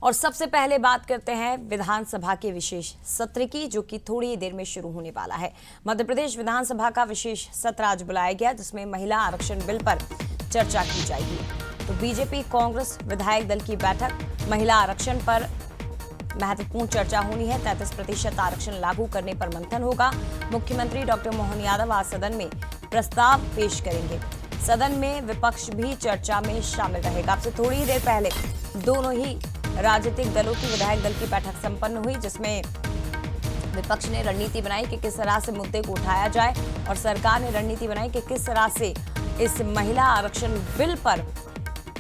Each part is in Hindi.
और सबसे पहले बात करते हैं विधानसभा के विशेष सत्र की, जो कि थोड़ी देर में शुरू होने वाला है। मध्य प्रदेश विधानसभा का विशेष सत्र आज बुलाया गया, जिसमें महिला आरक्षण बिल पर चर्चा की जाएगी। तो बीजेपी कांग्रेस विधायक दल की बैठक, महिला आरक्षण पर महत्वपूर्ण चर्चा होनी है। 33% आरक्षण लागू करने पर मंथन होगा। मुख्यमंत्री डॉक्टर मोहन यादव आज सदन में प्रस्ताव पेश करेंगे। सदन में विपक्ष भी चर्चा में शामिल रहेगा। अब से थोड़ी ही देर पहले दोनों ही राजनीतिक दलों की विधायक दल की बैठक संपन्न हुई, जिसमें विपक्ष ने रणनीति बनाई कि किस तरह से मुद्दे को उठाया जाए और सरकार ने रणनीति बनाई कि किस तरह से इस महिला आरक्षण बिल पर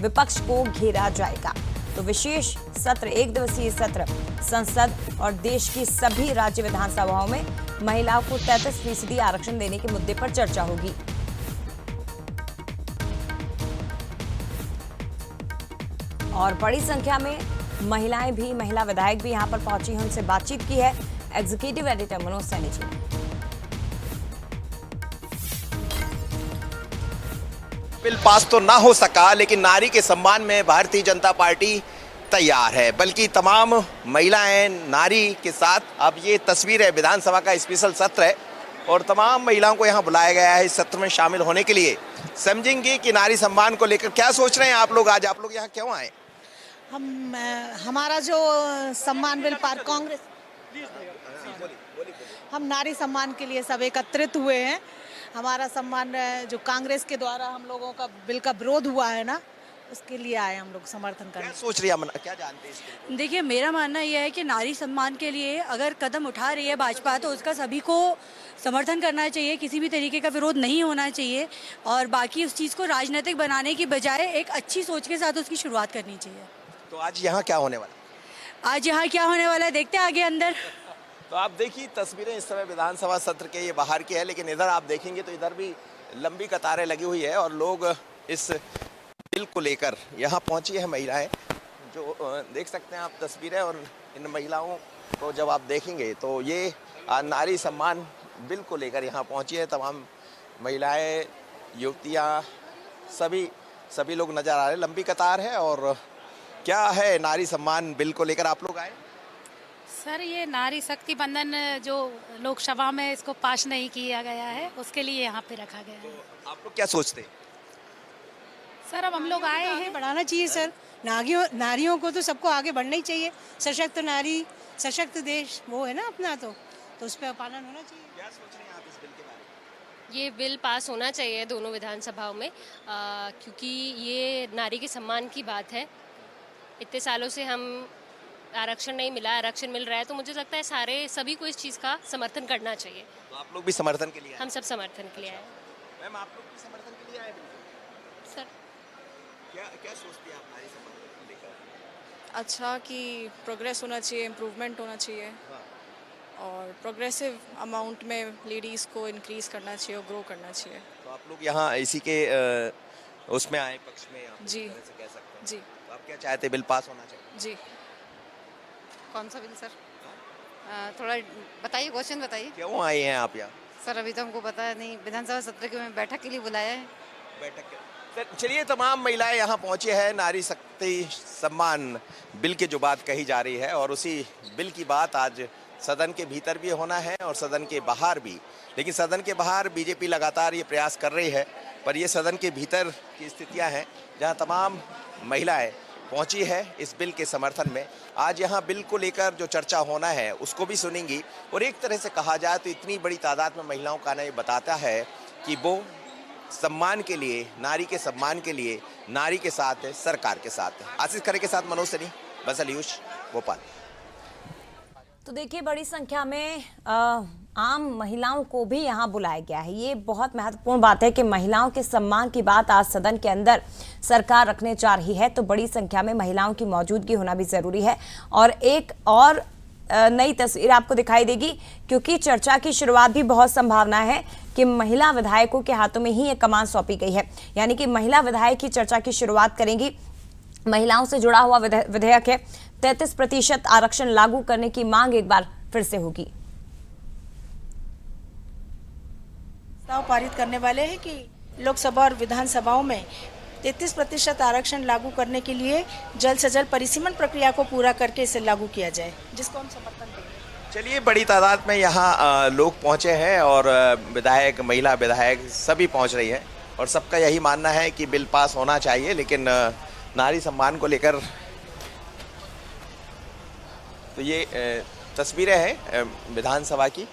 विपक्ष को घेरा जाएगा। तो विशेष सत्र, एक दिवसीय सत्र संसद और देश की सभी राज्य विधानसभाओं में महिलाओं को 33% आरक्षण देने के मुद्दे पर चर्चा होगी। और बड़ी संख्या में महिलाएं भी, महिला विधायक भी यहां पर पहुंची हैं, उनसे बातचीत की है एग्जीक्यूटिव एडिटर मनोज सैनी जी ने। बिल पास तो ना हो सका, लेकिन नारी के सम्मान में भारतीय जनता पार्टी तैयार है। बल्कि तमाम महिलाएं नारी के साथ, अब ये तस्वीर है विधानसभा का स्पेशल सत्र है और तमाम महिलाओं को यहाँ बुलाया गया है इस सत्र में शामिल होने के लिए। समझेंगे कि नारी सम्मान को लेकर क्या सोच रहे हैं आप लोग, आज आप लोग यहाँ क्यों आए? हमारा जो सम्मान बिल पार कांग्रेस, हम नारी सम्मान के लिए सब एकत्रित हुए हैं। हमारा सम्मान जो कांग्रेस के द्वारा हम लोगों का बिल का विरोध हुआ है ना, उसके लिए आए हम लोग समर्थन करने। क्या सोच रही है, क्या जानते हैं इसके? देखिए, मेरा मानना यह है कि नारी सम्मान के लिए अगर कदम उठा रही है भाजपा, तो उसका सभी को समर्थन करना चाहिए, किसी भी तरीके का विरोध नहीं होना चाहिए और बाकी उस चीज़ को राजनीतिक बनाने की बजाय एक अच्छी सोच के साथ उसकी शुरुआत करनी चाहिए। तो आज यहाँ क्या होने वाला? आज यहाँ क्या होने वाला है, देखते हैं आगे अंदर। तो आप देखिए तस्वीरें इस समय विधानसभा सत्र के ये बाहर की है, लेकिन इधर आप देखेंगे तो इधर भी लंबी कतारें लगी हुई है और लोग इस बिल को लेकर यहाँ पहुंची है। महिलाएं जो देख सकते हैं आप तस्वीरें, और इन महिलाओं को जब आप देखेंगे तो ये नारी सम्मान बिल को लेकर यहाँ पहुंची है। तमाम महिलाएं, युवतियाँ, सभी लोग नजर आ रहे हैं। लंबी कतार है। और क्या है नारी सम्मान बिल को लेकर आप लोग आए? सर, ये नारी शक्ति बंधन जो लोकसभा में इसको पास नहीं किया गया है, उसके लिए यहाँ पे रखा गया है। तो आप लोग क्या सोचते हैं? सर, अब हम लोग आए हैं, बढ़ाना चाहिए सर। नारियों को तो सबको आगे बढ़ना ही चाहिए। सशक्त नारी सशक्त देश, वो है ना अपना, तो उस पर पालन होना चाहिए। क्या सोच रहे हैं आप इस बिल के बारे में? ये बिल पास होना चाहिए दोनों विधानसभाओं में, क्योंकि ये नारी के सम्मान की बात है। इतने सालों से हम आरक्षण नहीं मिला, आरक्षण मिल रहा है, तो मुझे लगता है सभी को इस चीज़ का समर्थन करना चाहिए। तो आप लोग भी समर्थन के लिए आए? हम सब समर्थन के लिए आए। मैम, आप लोग भी समर्थन के लिए आए? सर, क्या सोचती हैं आप नारी सम्मान को लेकर? अच्छा कि प्रोग्रेस होना चाहिए, इम्प्रूवमेंट होना चाहिए। हाँ। और प्रोग्रेसिव अमाउंट में लेडीज़ को इंक्रीज करना चाहिए और ग्रो करना चाहिए। तो आप लोग यहाँ इसी के उसमें आए, पक्ष में आप जी। इस तरह से कह सकते हैं। जी। तो आप क्या चाहते हैं, बिल पास होना चाहिए? जी। कौन सा बिल सर? थोड़ा बताइए, क्वेश्चन बताइए। क्यों आए हैं आप यहाँ? सर, अभी तो हमको पता नहीं, विधानसभा सत्र की बैठक के लिए बुलाया है। बैठक के चलिए, तमाम महिलाएं यहाँ पहुंची है। नारी शक्ति सम्मान बिल की जो बात कही जा रही है, और उसी बिल की बात आज सदन के भीतर भी होना है और सदन के बाहर भी। लेकिन सदन के बाहर बीजेपी लगातार ये प्रयास कर रही है, पर ये सदन के भीतर की स्थितियां हैं जहां तमाम महिलाएं पहुंची है इस बिल के समर्थन में। आज यहाँ बिल को लेकर जो चर्चा होना है उसको भी सुनेंगी। और एक तरह से कहा जाए तो इतनी बड़ी तादाद में महिलाओं का आना ये बताता है कि वो सम्मान के लिए, नारी के सम्मान के लिए नारी के साथ है, सरकार के साथ है। आशीष खरे के साथ मनोज सैनी, बंसल न्यूज़, भोपाल। तो देखिए, बड़ी संख्या में आम महिलाओं को भी यहाँ बुलाया गया है। ये बहुत महत्वपूर्ण बात है कि महिलाओं के सम्मान की बात आज सदन के अंदर सरकार रखने जा रही है, तो बड़ी संख्या में महिलाओं की मौजूदगी होना भी जरूरी है। और एक और नई तस्वीर आपको दिखाई देगी, क्योंकि चर्चा की शुरुआत भी बहुत संभावना है कि महिला विधायकों के हाथों में ही ये कमान सौंपी गई है। यानी कि महिला विधायक की चर्चा की शुरुआत करेंगी। महिलाओं से जुड़ा हुआ विधेयक है। 33% आरक्षण लागू करने की मांग एक बार फिर से होगी। प्रस्ताव पारित करने वाले हैं कि लोकसभा और विधानसभाओं में 33% आरक्षण लागू करने के लिए जल्द से जल्द परिसीमन प्रक्रिया को पूरा करके इसे लागू किया जाए, जिसको हम समर्थन देंगे। चलिए, बड़ी तादाद में यहाँ लोग पहुँचे हैं और विधायक, महिला विधायक सभी पहुँच रही है और सबका यही मानना है कि बिल पास होना चाहिए। लेकिन नारी सम्मान को लेकर तो ये तस्वीरें हैं विधानसभा की।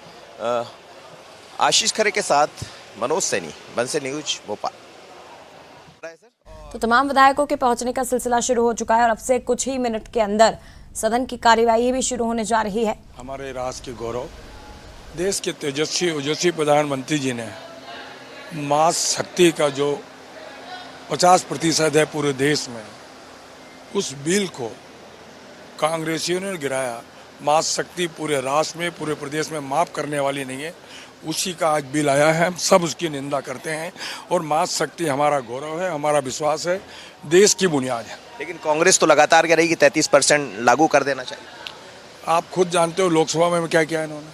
आशीष खरे के साथ मनोज सैनी, बंसल न्यूज, भोपाल। तो तमाम विधायकों के पहुंचने का सिलसिला शुरू हो चुका है और अब से कुछ ही मिनट के अंदर सदन की कार्यवाही भी शुरू होने जा रही है। हमारे राष्ट्र के गौरव, देश के तेजस्वी ओजस्वी प्रधानमंत्री जी ने मां शक्ति का जो 50% है पूरे देश में, उस बिल को कांग्रेसियों ने गिराया। मां शक्ति पूरे राष्ट्र में, पूरे प्रदेश में माफ करने वाली नहीं है। उसी का आज बिल आया है, हम सब उसकी निंदा करते हैं और मां शक्ति हमारा गौरव है, हमारा विश्वास है, देश की बुनियाद है। लेकिन कांग्रेस तो लगातार कह रही कि 33% लागू कर देना चाहिए। आप खुद जानते हो लोकसभा में क्या किया इन्होंने,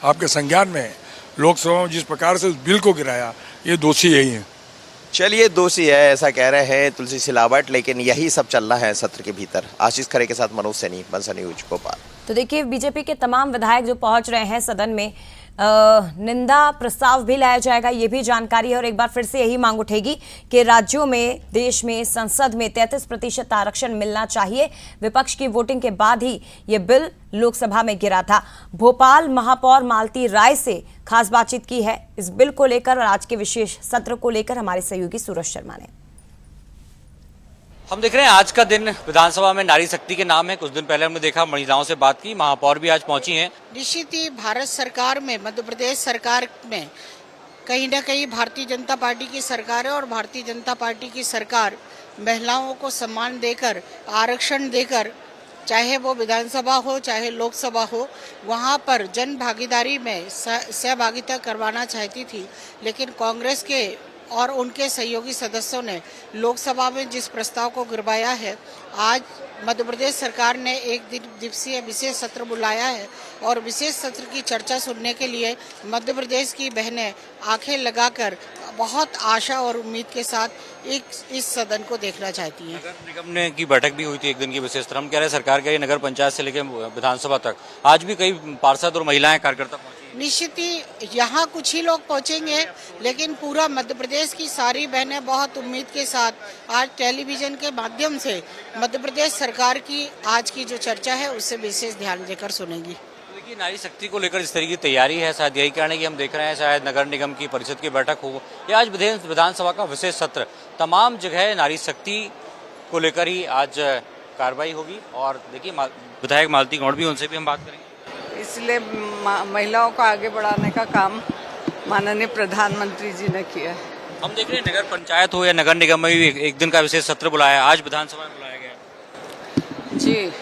आपके संज्ञान में लोकसभा में जिस प्रकार से उस बिल को गिराया, ये दोषी यही है। चलिए, दोषी है ऐसा कह रहे हैं तुलसी सिलावट, लेकिन यही सब चल रहा है सत्र के भीतर। आशीष खरे के साथ मनोज सैनी, बंसल न्यूज, भोपाल। तो देखिए, बीजेपी के तमाम विधायक जो पहुंच रहे हैं सदन में, निंदा प्रस्ताव भी लाया जाएगा, ये भी जानकारी है। और एक बार फिर से यही मांग उठेगी कि राज्यों में, देश में, संसद में 33% आरक्षण मिलना चाहिए। विपक्ष की वोटिंग के बाद ही ये बिल लोकसभा में गिरा था। भोपाल महापौर मालती राय से खास बातचीत की है इस बिल को लेकर और आज के विशेष सत्र को लेकर हमारे सहयोगी सूरज शर्मा ने। हम देख रहे हैं आज का दिन विधानसभा में नारी शक्ति के नाम है। कुछ दिन पहले हमने देखा, महिलाओं से बात की, महापौर भी आज पहुंची हैं। निश्चित ही भारत सरकार में, मध्य प्रदेश सरकार में कहीं ना कहीं भारतीय जनता पार्टी की सरकार है और भारतीय जनता पार्टी की सरकार महिलाओं को सम्मान देकर, आरक्षण देकर, चाहे वो विधानसभा हो चाहे लोकसभा हो, वहाँ पर जन भागीदारी में सहभागिता करवाना चाहती थी। लेकिन कांग्रेस के और उनके सहयोगी सदस्यों ने लोकसभा में जिस प्रस्ताव को गिरवाया है, आज मध्य प्रदेश सरकार ने एक दिवसीय विशेष सत्र बुलाया है और विशेष सत्र की चर्चा सुनने के लिए मध्य प्रदेश की बहनें आंखें लगाकर बहुत आशा और उम्मीद के साथ इस सदन को देखना चाहती हैं। नगर निगम ने की बैठक भी हुई थी एक दिन की विशेष सत्र। हम कह रहे हैं सरकार के नगर पंचायत से लेकर विधानसभा तक आज भी कई पार्षद और महिलाएं, कार्यकर्ता पहुंची। निश्चित ही यहाँ कुछ ही लोग पहुंचेंगे, लेकिन पूरा मध्य प्रदेश की सारी बहनें बहुत उम्मीद के साथ आज टेलीविजन के माध्यम से मध्य प्रदेश सरकार की आज की जो चर्चा है उससे विशेष ध्यान देकर सुनेंगी। देखिए, नारी शक्ति को लेकर जिस तरह की तैयारी है, शायद यही कारण है कि हम देख रहे हैं शायद नगर निगम की परिषद की बैठक हो या आज विधानसभा का विशेष सत्र, तमाम जगह नारी शक्ति को लेकर ही आज कार्रवाई होगी। और देखिए, विधायक मालती गौड़ भी, उनसे भी हम बात करेंगे। इसलिए महिलाओं को आगे बढ़ाने का काम माननीय प्रधानमंत्री जी ने किया है। हम देख रहे हैं नगर पंचायत हो या नगर निगम में भी एक दिन का विशेष सत्र बुलाया, आज विधानसभा में बुलाया गया। जी,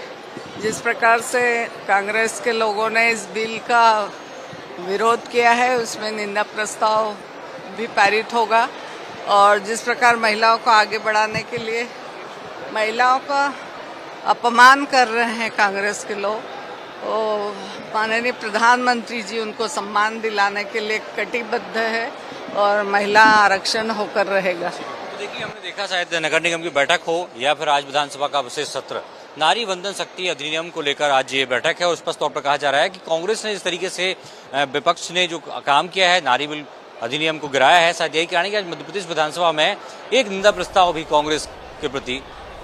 जिस प्रकार से कांग्रेस के लोगों ने इस बिल का विरोध किया है, उसमें निंदा प्रस्ताव भी पारित होगा। और जिस प्रकार महिलाओं को आगे बढ़ाने के लिए महिलाओं का अपमान कर रहे हैं कांग्रेस के लोग, तो माननीय प्रधानमंत्री जी उनको सम्मान दिलाने के लिए कटिबद्ध है और महिला आरक्षण होकर रहेगा। तो देखिए, हमने देखा शायद नगर निगम की बैठक हो या फिर आज विधानसभा का विशेष सत्र, नारी वंदन शक्ति अधिनियम को लेकर आज ये बैठक है और स्पष्ट तौर पर कहा जा रहा है कि कांग्रेस ने इस तरीके से, विपक्ष ने जो काम किया है, नारी बिल अधिनियम को गिराया है, शायद यही कारण है कि आज मध्य प्रदेश विधानसभा में एक निंदा प्रस्ताव भी कांग्रेस के प्रति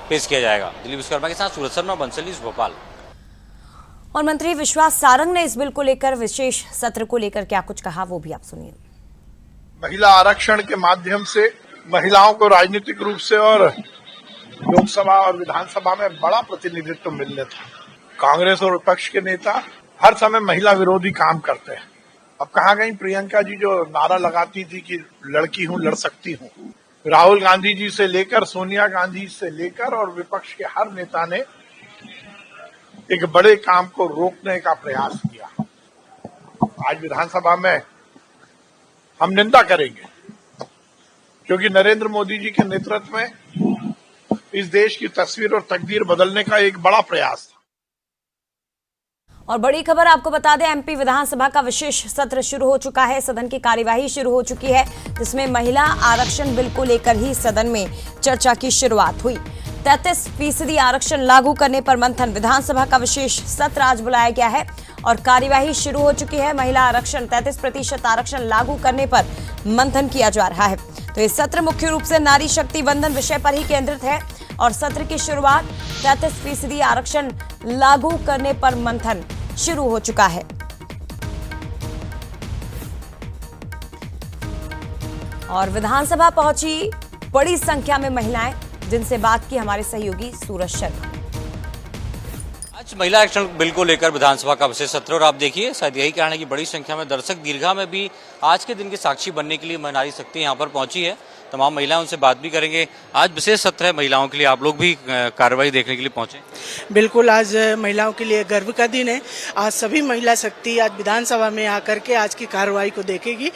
पेश किया जाएगा। दिलीप विश्वकर्मा के साथ सूरज शर्मा, बंसल न्यूज, भोपाल। और मंत्री विश्वास सारंग ने इस बिल को लेकर, विशेष सत्र को लेकर क्या कुछ कहा, वो भी आप सुनिए। महिला आरक्षण के माध्यम से महिलाओं को राजनीतिक रूप से और लोकसभा और विधानसभा में बड़ा प्रतिनिधित्व मिलने था। कांग्रेस और विपक्ष के नेता हर समय महिला विरोधी काम करते हैं। अब कहाँ गई प्रियंका जी जो नारा लगाती थी कि लड़की हूँ, लड़ सकती हूँ। राहुल गांधी जी से लेकर सोनिया गांधी से लेकर और विपक्ष के हर नेता ने एक बड़े काम को रोकने का प्रयास किया। आज विधानसभा में हम निंदा करेंगे, क्योंकि नरेंद्र मोदी जी के नेतृत्व में इस देश की तस्वीर और तकदीर बदलने का एक बड़ा प्रयास था। और बड़ी खबर आपको बता दें, एमपी विधानसभा का विशेष सत्र शुरू हो चुका है। सदन की कार्यवाही शुरू हो चुकी है, जिसमें महिला आरक्षण बिल को लेकर ही सदन में चर्चा की शुरुआत हुई। 33% आरक्षण लागू करने पर मंथन। विधानसभा का विशेष सत्र आज बुलाया गया है और कार्यवाही शुरू हो चुकी है। महिला आरक्षण 33% आरक्षण लागू करने पर मंथन किया जा रहा है। तो ये सत्र मुख्य रूप से नारी शक्ति वंदन विषय पर ही केंद्रित है और सत्र की शुरुआत 33% आरक्षण लागू करने पर मंथन शुरू हो चुका है। और विधानसभा पहुंची बड़ी संख्या में महिलाएं, जिनसे बात की हमारे सहयोगी सूरज शर्मा। आज महिला आरक्षण बिल को लेकर विधानसभा का विशेष सत्र, और आप देखिए शायद यही कारण है कि बड़ी संख्या में दर्शक दीर्घा में भी आज के दिन के साक्षी बनने के लिए नारी शक्ति यहाँ पर पहुंची है। तमाम महिलाएं, उनसे बात भी करेंगे। आज विशेष सत्र है महिलाओं के लिए, आप लोग भी कार्रवाई देखने के लिए पहुंचे? बिल्कुल, आज महिलाओं के लिए गर्व का दिन है। आज सभी महिला शक्ति आज विधानसभा में आकर के आज की कार्रवाई को देखेगी।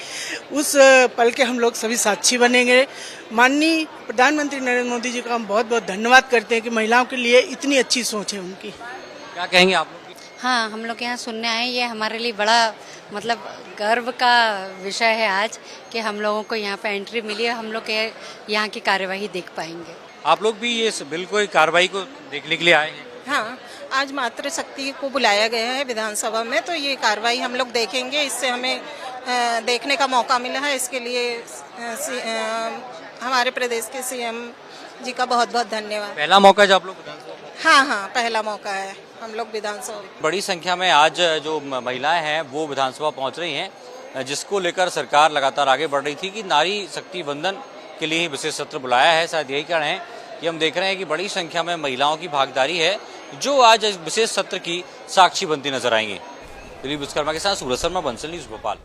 उस पल के हम लोग सभी साक्षी बनेंगे। माननीय प्रधानमंत्री नरेंद्र मोदी जी का हम बहुत बहुत धन्यवाद करते हैं कि महिलाओं के लिए इतनी अच्छी सोच है उनकी। क्या कहेंगे आप लोग? हाँ, हम लोग यहाँ सुनने आए, ये हमारे लिए बड़ा मतलब गर्व का विषय है आज कि हम लोगों को यहाँ पे एंट्री मिली है, हम लोग यहाँ की कार्यवाही देख पाएंगे। आप लोग भी ये बिल को कार्रवाई को देखने के लिए आए हैं? हाँ, आज मातृशक्ति को बुलाया गया है विधानसभा में, तो ये कार्रवाई हम लोग देखेंगे। इससे हमें देखने का मौका मिला है, इसके लिए हमारे प्रदेश के सीएम जी का बहुत बहुत धन्यवाद। पहला मौका है जब आप लोग विधानसभा? हाँ, पहला मौका है हम लोग विधानसभा। बड़ी संख्या में आज जो महिलाएं हैं वो विधानसभा पहुंच रही हैं, जिसको लेकर सरकार लगातार आगे बढ़ रही थी कि नारी शक्ति वंदन के लिए ही विशेष सत्र बुलाया है। शायद यही कारण है कि हम देख रहे हैं कि बड़ी संख्या में महिलाओं की भागीदारी है, जो आज विशेष सत्र की साक्षी बनती नजर आएंगी। दिलीप विश्वकर्मा के साथ सूरज शर्मा, बंसल न्यूज़, भोपाल।